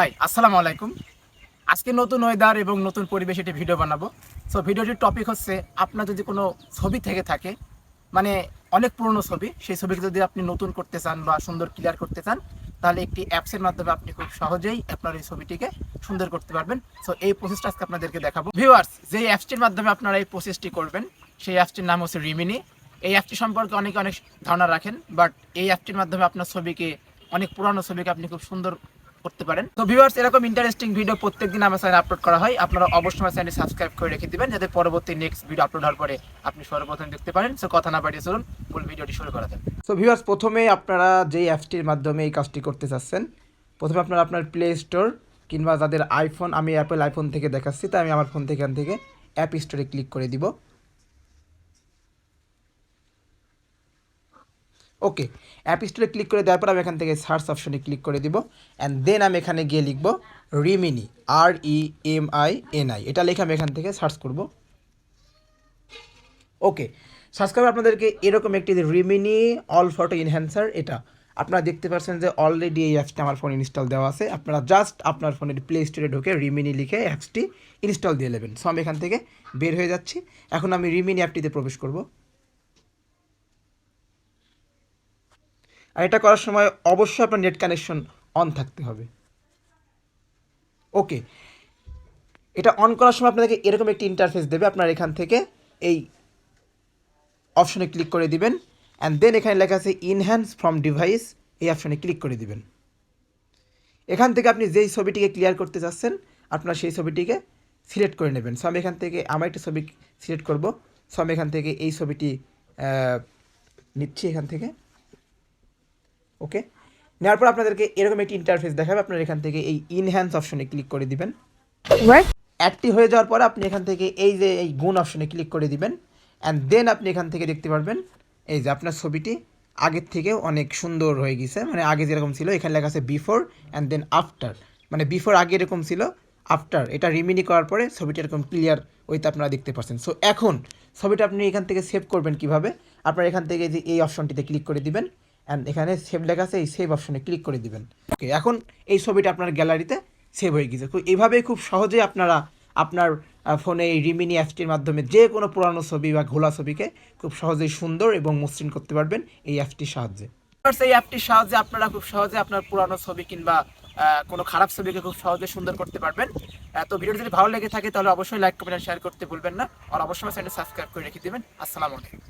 High, আসসালামু আলাইকুম। আজকে নতুন ওয়েদার এবং নতুন পরিবেশে একটি ভিডিও বানাবো। সো ভিডিওটির টপিক হচ্ছে, আপনার যদি কোনো ছবি থেকে থাকে, মানে অনেক পুরনো ছবি, সেই ছবিকে যদি আপনি নতুন করতে চান বা সুন্দর ক্লিয়ার করতে চান, তাহলে একটি অ্যাপসের মাধ্যমে আপনি খুব সহজেই আপনার এই ছবিটিকে সুন্দর করতে পারবেন। সো এই প্রসেসটা আজকে আপনাদেরকে দেখাবো। ভিউয়ার্স, যে অ্যাপসটির মাধ্যমে আপনারা এই প্রসেসটি করবেন, সেই অ্যাপসটির নাম হচ্ছে রিমিনি। এই অ্যাপটি সম্পর্কে অনেকে অনেক ধারণা রাখেন, বাট এই অ্যাপটির মাধ্যমে আপনার ছবিকে, অনেক পুরানো ছবিকে আপনি খুব সুন্দর করতে পারেন। তো ভিউয়ার্স, এরকম ইন্টারেস্টিং ভিডিও প্রত্যেকদিন আমার চ্যানেলে আপলোড করা হয়। আপনারা অবশ্যই আমার চ্যানেলটি সাবস্ক্রাইব করে রেখে দিবেন, যাতে পরবর্তী নেক্সট ভিডিও আপলোড হওয়ার পরে আপনি সর্বপ্রথম দেখতে পারেন। সো কথা না বাড়িয়ে চলুন মূল ভিডিওটি শুরু করা যাক। সো ভিউয়ার্স, প্রথমে আপনারা যেই অ্যাপসটির মাধ্যমে এই কাজটি করতে চাচ্ছেন, প্রথমে আপনারা আপনার প্লে স্টোর কিংবা যাদের আইফোন, আমি অ্যাপেল আইফোন থেকে দেখাচ্ছি, তাই আমি আমার ফোন থেকে এখান থেকে অ্যাপ স্টোরে ক্লিক করে দিব। ওকে, অ্যাপ স্টোরে ক্লিক করে দেওয়ার পর আমি এখান থেকে সার্চ অপশনে ক্লিক করে দিব, অ্যান্ড দেন আমি এখানে গিয়ে লিখব রিমিনি, REMINI, এটা লিখে আমি এখান থেকে সার্চ করব। ওকে, সার্চ করবে আপনাদেরকে এরকম একটি রিমিনি অল ফটো ইনহ্যান্সার, এটা আপনারা দেখতে পাচ্ছেন যে অলরেডি এই অ্যাপসটি আমার ফোনে ইনস্টল দেওয়া আছে। আপনারা জাস্ট আপনার ফোনের প্লে স্টোরে ঢুকে রিমিনি লিখে অ্যাপসটি ইনস্টল দিয়ে নেবেন। সো আমি এখান থেকে বের হয়ে যাচ্ছি। এখন আমি রিমিনি অ্যাপটিতে প্রবেশ করব। আর এটা করার সময় অবশ্যই আপনার নেট কানেকশন অন থাকতে হবে। ওকে, এটা অন করার সময় আপনাদেরকে এরকম একটি ইন্টারফেস দেবে। আপনার এখান থেকে এই অপশনে ক্লিক করে দিবেন, অ্যান্ড দেন এখানে লেখা আছে ইনহ্যান্স ফ্রম ডিভাইস, এই অপশনে ক্লিক করে দিবেন। এখান থেকে আপনি যেই ছবিটিকে ক্লিয়ার করতে চাচ্ছেন, আপনার সেই ছবিটিকে সিলেক্ট করে নেবেন। সো আমি এখান থেকে আমার একটি ছবি সিলেক্ট করব। সো আমি এখান থেকে এই ছবিটি নিচ্ছি এখান থেকে। ওকে, নেওয়ার পর আপনাদেরকে এরকম একটি ইন্টারফেস দেখাবে। আপনারা এখান থেকে এই ইনহ্যান্স অপশনে ক্লিক করে দিবেন। অ্যাডটি হয়ে যাওয়ার পরে আপনি এখান থেকে এই যে এই গুণ অপশনে ক্লিক করে দিবেন, অ্যান্ড দেন আপনি এখান থেকে দেখতে পারবেন এই যে আপনার ছবিটি আগের থেকে অনেক সুন্দর হয়ে গেছে। মানে আগে যেরকম ছিল, এখানে লেখা আছে বিফোর অ্যান্ড দেন আফটার, মানে বিফোর আগে এরকম ছিল, আফটার এটা রিমিনি করার পরে ছবিটি এরকম ক্লিয়ার ওইটা আপনারা দেখতে পাচ্ছেন। সো এখন ছবিটা আপনি এখান থেকে সেভ করবেন কিভাবে, আপনারা এখান থেকে যে এই অপশনটিতে ক্লিক করে দিবেন, অ্যান্ড এখানে সেভ লেখা আছে, এই সেভ অপশনে ক্লিক করে দিবেন। ওকে, এখন এই ছবিটা আপনার গ্যালারিতে সেভ হয়ে গেছে। এইভাবেই খুব সহজেই আপনারা আপনার ফোনে এই রিমিনি অ্যাপসটির মাধ্যমে যে কোনো পুরানো ছবি বা ঘোলা ছবিকে খুব সহজেই সুন্দর এবং মসৃণ করতে পারবেন এই অ্যাপটির সাহায্যে। এই অ্যাপটির সাহায্যে আপনারা খুব সহজে আপনার পুরানো ছবি কিংবা কোনো খারাপ ছবিকে খুব সহজে সুন্দর করতে পারবেন। তো ভিডিওটি যদি ভালো লেগে থাকে তাহলে অবশ্যই লাইক, কমেন্ট, শেয়ার করতে ভুলবেন না, আর অবশ্যই চ্যানেল সাবস্ক্রাইব করে রেখে দেবেন। আসসালামু আলাইকুম।